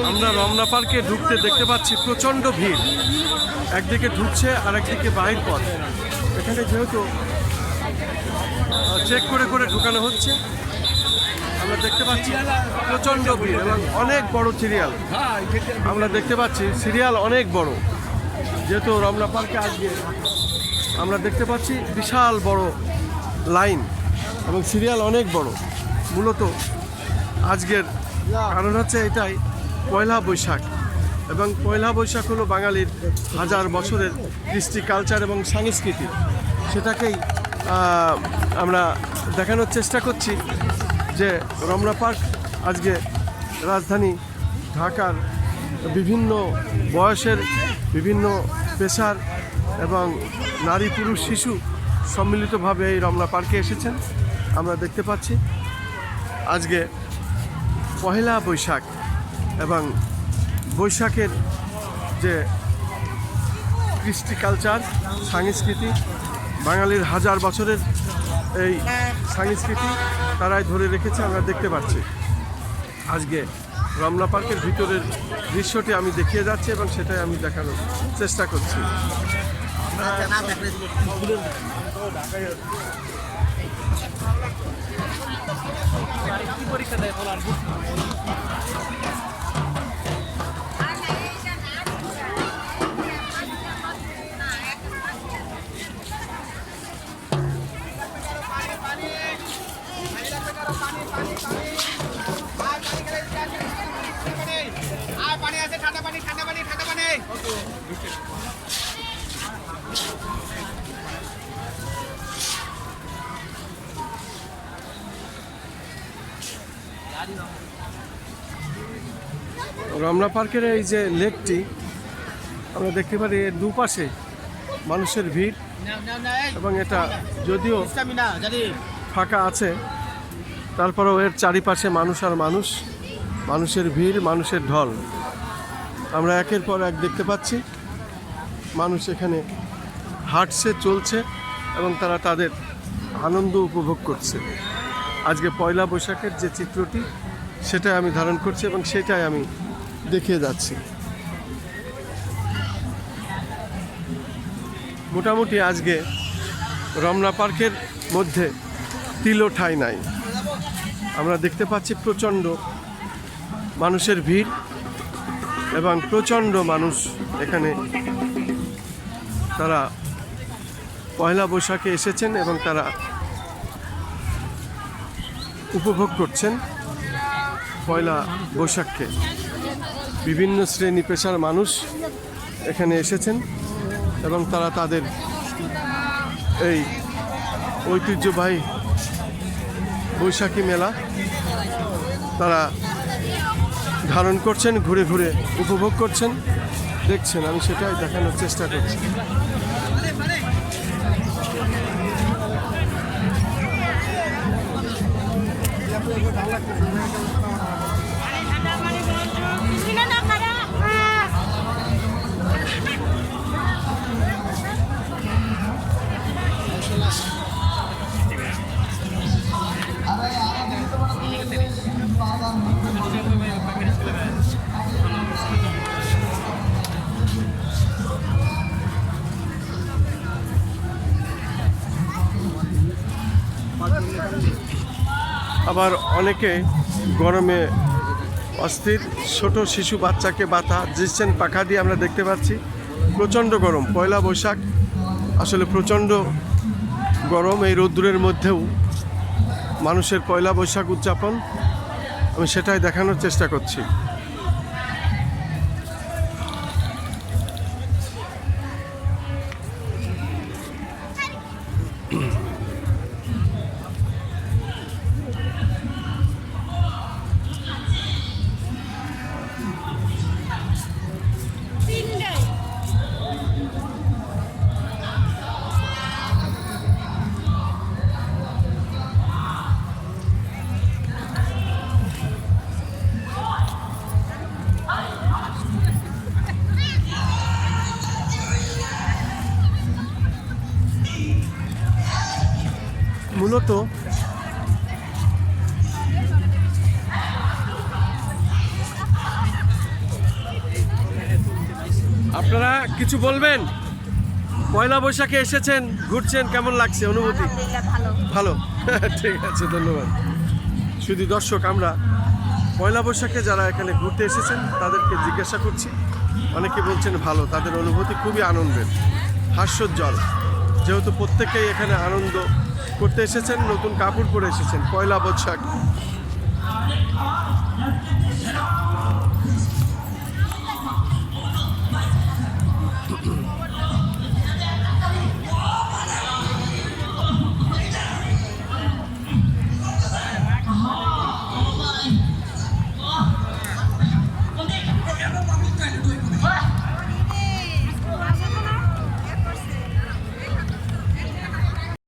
আমরা রমনা পার্কে ঢুকতে দেখতে পাচ্ছি প্রচণ্ড ভিড়, একদিকে ঢুকছে আর একদিকে বাহির পথ। এখানে যেহেতু চেক করে করে ঢুকানো হচ্ছে, আমরা দেখতে পাচ্ছি প্রচণ্ড ভিড় এবং অনেক বড় সিরিয়াল। আমরা দেখতে পাচ্ছি সিরিয়াল অনেক বড়, যেহেতু রমনা পার্কে আজকে আমরা দেখতে পাচ্ছি বিশাল বড় লাইন এবং সিরিয়াল অনেক বড়। মূলত আজকের কারণ হচ্ছে এটাই পয়লা বৈশাখ, এবং পয়লা বৈশাখ হলো বাঙালির হাজার বছরের কৃষ্টি, কালচার এবং সংস্কৃতি। সেটাকেই আমরা দেখানোর চেষ্টা করছি যে রমনা পার্ক আজকে রাজধানী ঢাকার বিভিন্ন বয়সের, বিভিন্ন পেশার এবং নারী পুরুষ শিশু সম্মিলিতভাবে এই রমনা পার্কে এসেছেন। আমরা দেখতে পাচ্ছি আজকে পহেলা বৈশাখ এবং বৈশাখের যে কৃষ্টি, কালচার, সংস্কৃতি, বাঙালির হাজার বছরের এই সংস্কৃতি তারাই ধরে রেখেছে। আমরা দেখতে পাচ্ছি আজকে রমনা পার্কের ভিতরের দৃশ্যটি আমি দেখিয়ে যাচ্ছি এবং সেটাই আমি দেখানোর চেষ্টা করছি। পানি আছে, ঠান্ডা পানি, ঠান্ডা পানি, ঠান্ডা পানি। রমনা পার্কের এই যে লেকটি আমরা দেখতে পারি, এর দুপাশে মানুষের ভিড় এবং এটা যদিও ফাঁকা আছে, তারপরেও এর চারিপাশে মানুষ আর মানুষ, মানুষের ভিড়, মানুষের ঢল। আমরা একের পর এক দেখতে পাচ্ছি মানুষ এখানে হাঁটছে, চলছে এবং তারা তাদের আনন্দ উপভোগ করছে। আজকে পয়লা বৈশাখের যে চিত্রটি সেটাই আমি ধারণ করছি এবং সেটাই আমি দেখিয়ে যাচ্ছি। মোটামুটি আজকে রমনা পার্কের মধ্যে তিলও ঠাঁই নাই। আমরা দেখতে পাচ্ছি প্রচণ্ড মানুষের ভিড় এবং প্রচণ্ড মানুষ এখানে তারা পয়লা বৈশাখে এসেছেন এবং তারা উপভোগ করছেন পয়লা বৈশাখকে। বিভিন্ন শ্রেণী পেশার মানুষ এখানে এসেছেন এবং তারা তাদের এই ঐতিহ্যবাহী বৈশাখী মেলা তারা ধারণ করছেন, ঘুরে ঘুরে উপভোগ করছেন, দেখছেন। আমি সেটাই দেখানোর চেষ্টা করছি। আবার অনেকে গরমে অস্থির, ছোট শিশু বাচ্চাকে বাতা দিচ্ছেন পাখা দিয়ে। আমরা দেখতে পাচ্ছি প্রচণ্ড গরম, পয়লা বৈশাখ আসলে প্রচণ্ড গরম। এই রোদ্দুরের মধ্যেও মানুষের পয়লা বৈশাখ উদযাপন, আমি সেটাই দেখানোর চেষ্টা করছি। মূলত কিছু বলবেন? পয়লা বৈশাখে এসেছেন, ঘুরছেন, কেমন লাগছে অনুভূতি? আলহামদুলিল্লাহ ভালো। ভালো। ঠিক আছে, ধন্যবাদ। শুধু দর্শক, আমরা পয়লা বৈশাখে যারা এখানে ঘুরতে এসেছেন তাদেরকে জিজ্ঞাসা করছি। অনেকে বলছেন ভালো, তাদের অনুভূতি খুবই আনন্দের, হাস্যোজ্জ্বল। যেহেতু প্রত্যেকেই এখানে আনন্দ করতে এসেছেন, নতুন কাপড় পরে এসেছেন পয়লা বৈশাখ।